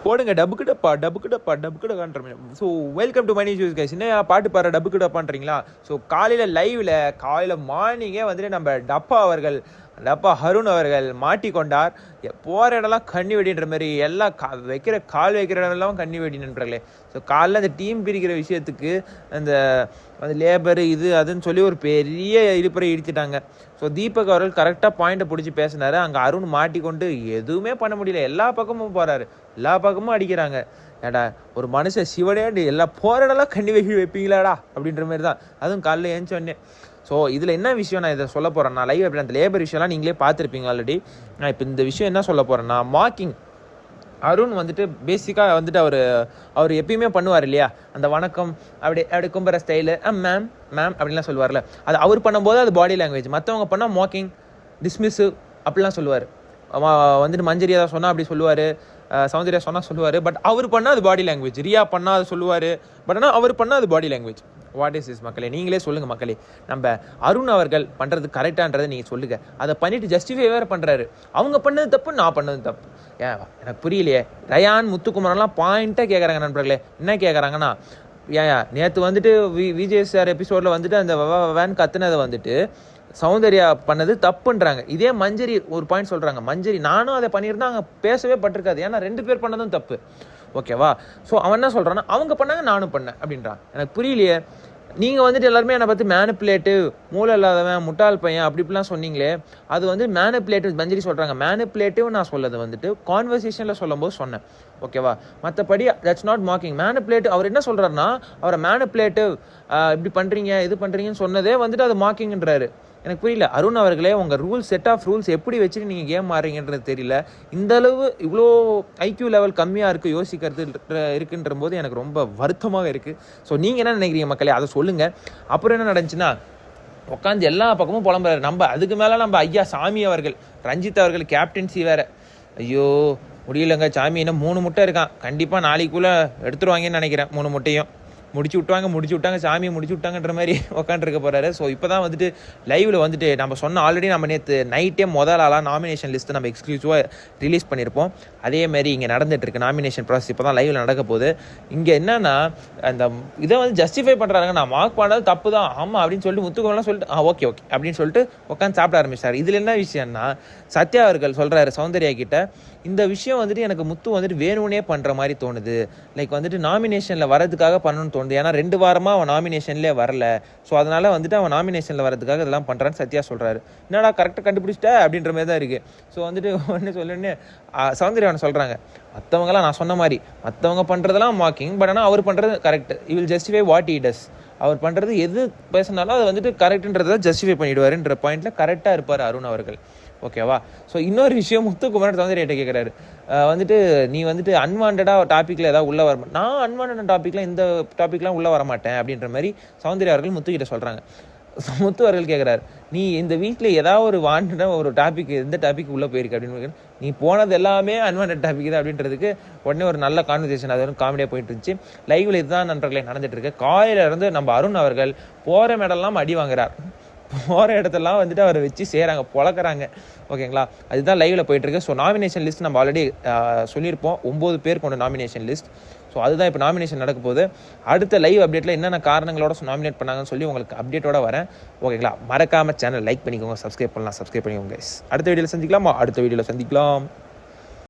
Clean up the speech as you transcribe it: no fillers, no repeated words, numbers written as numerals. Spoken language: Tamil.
போடுங்க டபுக்கு டப்பான்ற மாதிரி. So welcome to money news guys. என்ன பாட்டு பாடுற டபுக்கு டப்பான்றீங்களா? ஸோ காலையில் மார்னிங்கே வந்துட்டு நம்ம டப்பா அருண் அவர்கள் மாட்டிக்கொண்டார். போகிற இடம்லாம் கண்ணி வெடின்ற மாதிரி எல்லாம் கால் வைக்கிற இடம்லாம் கண்ணி வெடி நண்பர்களே. ஸோ காலைல அந்த டீம் பிரிக்கிற விஷயத்துக்கு அந்த லேபரு இது அதுன்னு சொல்லி ஒரு பெரிய இழுப்பறை இடிச்சிட்டாங்க. ஸோ தீபக் அவர்கள் கரெக்டாக பாயிண்ட்டை பிடிச்சி பேசினார். அங்கே அருண் மாட்டிக்கொண்டு எதுவுமே பண்ண முடியல. எல்லா பக்கமும் போகிறாரு, எல்லா பக்கமும் அடிக்கிறாங்க. ஏடா ஒரு மனுஷன் சிவனேண்டு எல்லா போகிற இடம்லாம் கண்ணி வைப்பீங்களாடா அப்படின்ற மாதிரி தான். அதுவும் காலைல ஏஞ்சோடனே. ஸோ இதில் என்ன விஷயம் நான் இதை சொல்ல போகிறேன்னா, லைவ் அப்படி அந்த லேபர் விஷயம்லாம் நீங்களே பார்த்துருப்பீங்க ஆல்ரெடி. நான் இப்போ இந்த விஷயம் என்ன சொல்ல போகிறேன்னா, மார்க்கிங் அருண் வந்துட்டு பேசிக்காக வந்துட்டு அவர் எப்பயுமே பண்ணுவார் இல்லையா, அந்த வணக்கம் அப்படி கும்புற ஸ்டைலு, மேம் அப்படின்லாம் சொல்லுவார்ல, அது அவர் பண்ணும்போது அது பாடி லாங்குவேஜ். மற்றவங்க பண்ணால் மார்க்கிங், டிஸ்மிஸ்ஸு அப்படிலாம் சொல்லுவார். வந்துட்டு மஞ்சரியா தான் சொன்னால் அப்படி சொல்லுவார், சௌந்தர்யா சொன்னால் சொல்லுவார். பட் அவர் பண்ணால் அது பாடி லாங்குவேஜ். ரியா பண்ணால் அது சொல்லுவார். பட் ஆனால் அவர் பண்ணால் அது body language. What is is மக்களே, நீங்களே சொல்லுங்கள் மக்களே. நம்ம அருண் அவர்கள் பண்ணுறது கரெக்டான்றதை நீங்கள் சொல்லுங்கள். அதை பண்ணிவிட்டு ஜஸ்டிஃபை வேறு பண்ணுறாரு. அவங்க பண்ணது தப்பு, நான் பண்ணது தப்பு. எனக்கு புரியலையே. ரயான் முத்துக்குமாரெல்லாம் பாயிண்ட்டாக கேட்குறாங்க நண்பர்களே. என்ன கேட்குறாங்கன்னா, நேற்று வந்துட்டு விஜய் சார் எபிசோடில் வந்துட்டு அந்த வேன் கத்துனதை வந்துட்டு சௌந்தர்யா பண்ணது தப்புன்றாங்க. இதே மஞ்சரி ஒரு பாயிண்ட் சொல்கிறாங்க, மஞ்சரி நானும் அதை பண்ணியிருந்தா அங்கே பேசவே பட்டிருக்காது, ஏன்னா 2 பேர் பண்ணதும் தப்பு. ஓகேவா? ஸோ அவன் என்ன சொல்கிறான்னா, அவங்க பண்ணாங்க நானும் பண்ணேன் அப்படின்றான். எனக்கு புரியலையே. நீங்கள் வந்துட்டு எல்லாருமே என்னை பார்த்து மேனிப்புலேட்டிவ், மூளை இல்லாதவன், முட்டாள் பையன் அப்படி இப்படிலாம் சொன்னீங்களே, அது வந்து மேனிப்புலேட்டிவ். மஞ்சரி சொல்கிறாங்க மேனிப்புலேட்டிவ். நான் சொல்லது வந்துட்டு கான்வர்சேஷனில் சொல்லும்போது சொன்னேன். ஓகேவா? மற்றபடி தட்ஸ் நாட் மார்க்கிங். மேனிப்புலேட்டிவ் அவர் என்ன சொல்கிறாருன்னா, அவரை மேனிப்புலேட்டிவ் இப்படி பண்ணுறீங்க இது பண்ணுறீங்கன்னு சொன்னதே வந்துட்டு அது மார்க்கிங்ன்றாரு. எனக்கு புரியல. அருண் அவர்களே, உங்கள் ரூல்ஸ், செட் ஆஃப் ரூல்ஸ் எப்படி வச்சுட்டு நீங்கள் கேம் ஆடுறீங்கன்றது தெரியல. இந்தளவு இவ்வளோ ஐக்யூ லெவல் கம்மியாக இருக்குது, யோசிக்கிறது இருக்குன்ற போது எனக்கு ரொம்ப வருத்தமாக இருக்குது. ஸோ நீங்கள் என்ன நினைக்கிறீங்க மக்களே, அதை சொல்லுங்கள். அப்புறம் என்ன நடந்துச்சுன்னா, உட்காந்து எல்லா பக்கமும் புலம்புறாரு. நம்ம அதுக்கு மேலே நம்ம ஐயா சாமி அவர்கள், ரஞ்சித் அவர்கள் கேப்டன்சி வேறு. ஐயோ முடியலங்க சாமி, இன்னும் 3 முட்டை இருக்கான். கண்டிப்பாக நாளைக்குள்ளே எடுத்துருவாங்கன்னு நினைக்கிறேன். 3 முட்டையும் முடிச்சு விட்டாங்க சாமியை முடிச்சு விட்டாங்கன்ற மாதிரி உட்காந்துருக்க போகிறாரு. ஸோ இப்போ தான் வந்துட்டு லைவில் வந்துட்டு நம்ம சொன்ன ஆல்ரெடி நம்ம நேற்று நைட்டே முதல் ஆளாக நாமினேஷன் லிஸ்ட்டு நம்ம எக்ஸ்க்ளூசிவாக ரிலீஸ் பண்ணியிருப்போம். அதேமாதிரி இங்கே நடந்துகிட்ருக்கு நாமினேஷன் ப்ராசஸ். இப்போ தான் லைவில் நடக்க போகுது. இங்கே என்னன்னா, அந்த இதை வந்து ஜஸ்டிஃபை பண்ணுறாங்க. நான் மார்க் பண்ணது தப்பு தான், ஆமாம் அப்படின்னு சொல்லிட்டு முத்துக்கோலாம் சொல்லிட்டு ஓகே அப்படின்னு சொல்லிட்டு உட்காந்து சாப்பிட ஆரம்பிச்சார். இதில் என்ன விஷயம்னா, சத்யா அவர்கள் சொல்கிறாரு சௌந்தர்யா கிட்ட, இந்த விஷயம் வந்துட்டு எனக்கு முத்து வந்துட்டு வேணும்னே பண்ணுற மாதிரி தோணுது. லைக் வந்துட்டு நாமினேஷனில் வரதுக்காக பண்ணணும்னு தோணுது. ஏன்னா 2 வாரமாக அவன் நாமினேஷன்லேயே வரல. ஸோ அதனால் வந்துட்டு அவன் நாமினேஷனில் வரதுக்காக இதெல்லாம் பண்ணுறான்னு சத்யா சொல்கிறாரு. என்னடா கரெக்டாக கண்டுபிடிச்சிட்டா அப்படின்ற மாதிரி தான் இருக்குது. ஸோ வந்துட்டு ஒன்று சொல்லுன்னு சௌந்தர்யா அவனை சொல்கிறாங்க, மற்றவங்களாம் நான் சொன்ன மாதிரி மற்றவங்க பண்ணுறதெல்லாம் மார்க்கிங், பட் ஆனால் அவர் பண்ணுறது correct. You will justify what he does. அவர் பண்ணுறது எது பேசினாலும் அதை வந்துட்டு கரெக்டுன்றதை ஜஸ்டிஃபை பண்ணிவிடுவாருன்ற பாயிண்டில் கரெக்டாக இருப்பார் அருண் அவர்கள். ஓகேவா? ஸோ இன்னொரு விஷயம், முத்துக்குமார் சௌந்தர்யாட்ட கேட்குறாரு, வந்துட்டு நீ வந்துட்டு அன்வான்டாக டாப்பிக்கில் ஏதாவது உள்ளே வர, நான் அன்வான்டான டாப்பிக்லாம் இந்த டாப்பிக்லாம் உள்ளே வரமாட்டேன் அப்படின்ற மாதிரி சௌந்தர்யா அவர்கள் முத்துக்கிட்ட சொல்கிறாங்க. முத்து அவர்கள் கேட்குறாரு, நீ இந்த வீட்டில் ஏதாவது ஒரு வாண்டடாக ஒரு டாபிக், எந்த டாபிக் உள்ளே போயிருக்கு அப்படின்னு, நீ போனது எல்லாமே அன்வான்ட் டாபிக் தான் அப்படின்றதுக்கு உடனே ஒரு நல்ல கான்வர்சேஷன், அது வந்து காமெடியாக போயிட்டு இருந்துச்சு. லைவில் இதுதான் நண்பர்களே நடந்துட்டு இருக்கு. காலையில இருந்து நம்ம அருண் அவர்கள் போகிற மேடெல்லாம் அடி வாங்குறார். போகிற இடத்தெல்லாம் வந்துட்டு அவரை வச்சு செய்கிறாங்க, பொழக்கிறாங்க. ஓகேங்களா? அதுதான் லைவில் போயிட்டுருக்கு. ஸோ நாமினேஷன் லிஸ்ட் நம்ம ஆல்ரெடி சொல்லியிருப்போம், 9 பேர் கொண்ட நாமினேஷன் லிஸ்ட். ஸோ அதுதான் இப்போ நாமினேஷன் நடக்க போகுது. அடுத்த லைவ் அப்டேட்டில் என்னென்ன காரணங்களோட நாமினேட் பண்ணாங்கன்னு சொல்லி உங்களுக்கு அப்டேட்டோட வரேன். ஓகேங்களா? மறக்காமல் சேனல் லைக் பண்ணிக்கோங்க, சப்ஸ்கிரைப் பண்ணிக்கோங்க. அடுத்த வீடியோவில் சந்திக்கலாம்.